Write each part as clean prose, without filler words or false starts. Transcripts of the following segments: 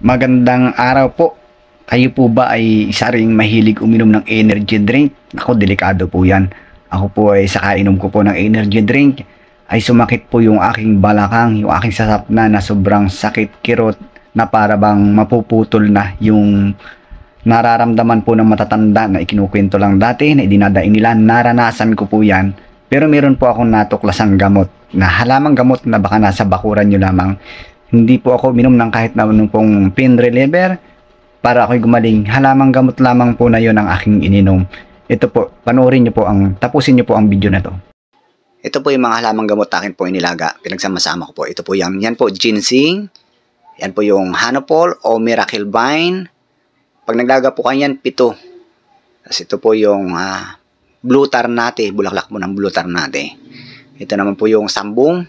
Magandang araw po. Kayo po ba ay isa ring mahilig uminom ng energy drink? Ako, delikado po yan. Ako po ay sa kainom ko po ng energy drink ay sumakit po yung aking balakang, yung aking sasapna na sobrang sakit kirot na para bang mapuputol na yung nararamdaman po ng matatanda na ikinukwento lang dati na idinadaing nila. Naranasan ko po yan. Pero meron po akong natuklasang gamot na halamang gamot na baka nasa bakuran nyo lamang. Hindi po ako minom ng kahit na anong pong pain reliever para ako'y gumaling. Halamang gamot lamang po na yun ang aking ininom. Ito po, panoorin nyo po tapusin nyo po ang video na to. Ito po yung mga halamang gamot akin po inilaga. Pinagsama-sama ko po. Ito po yan po ginseng. Yan po yung Hanopol o Miracle Vine. Pag naglaga po kayo yan, 7. Tapos ito po yung Blue Tarnate, bulaklak mo ng Blue Tarnate. Ito naman po yung Sambong.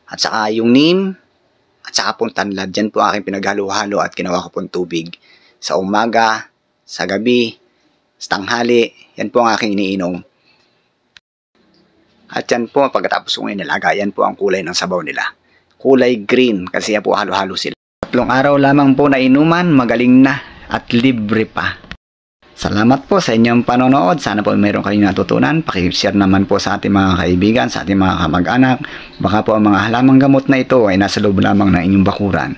At saka yung Neem. At saka pong tanlad. Yan po aking pinaghalo-halo at ginawa ko pong tubig. Sa umaga, sa gabi, sa tanghali, yan po ang aking iniinom. At yan po, pagkatapos kong inilaga, yan po ang kulay ng sabaw nila. Kulay green, kasi yan po halo-halo sila. 3 araw lamang po na inuman, magaling na at libre pa. Salamat po sa inyong panonood. Sana po mayroon kayong natutunan. Pakishare naman po sa ating mga kaibigan, sa ating mga kamag-anak. Baka po ang mga halamang gamot na ito ay nasa loob lamang ng inyong bakuran.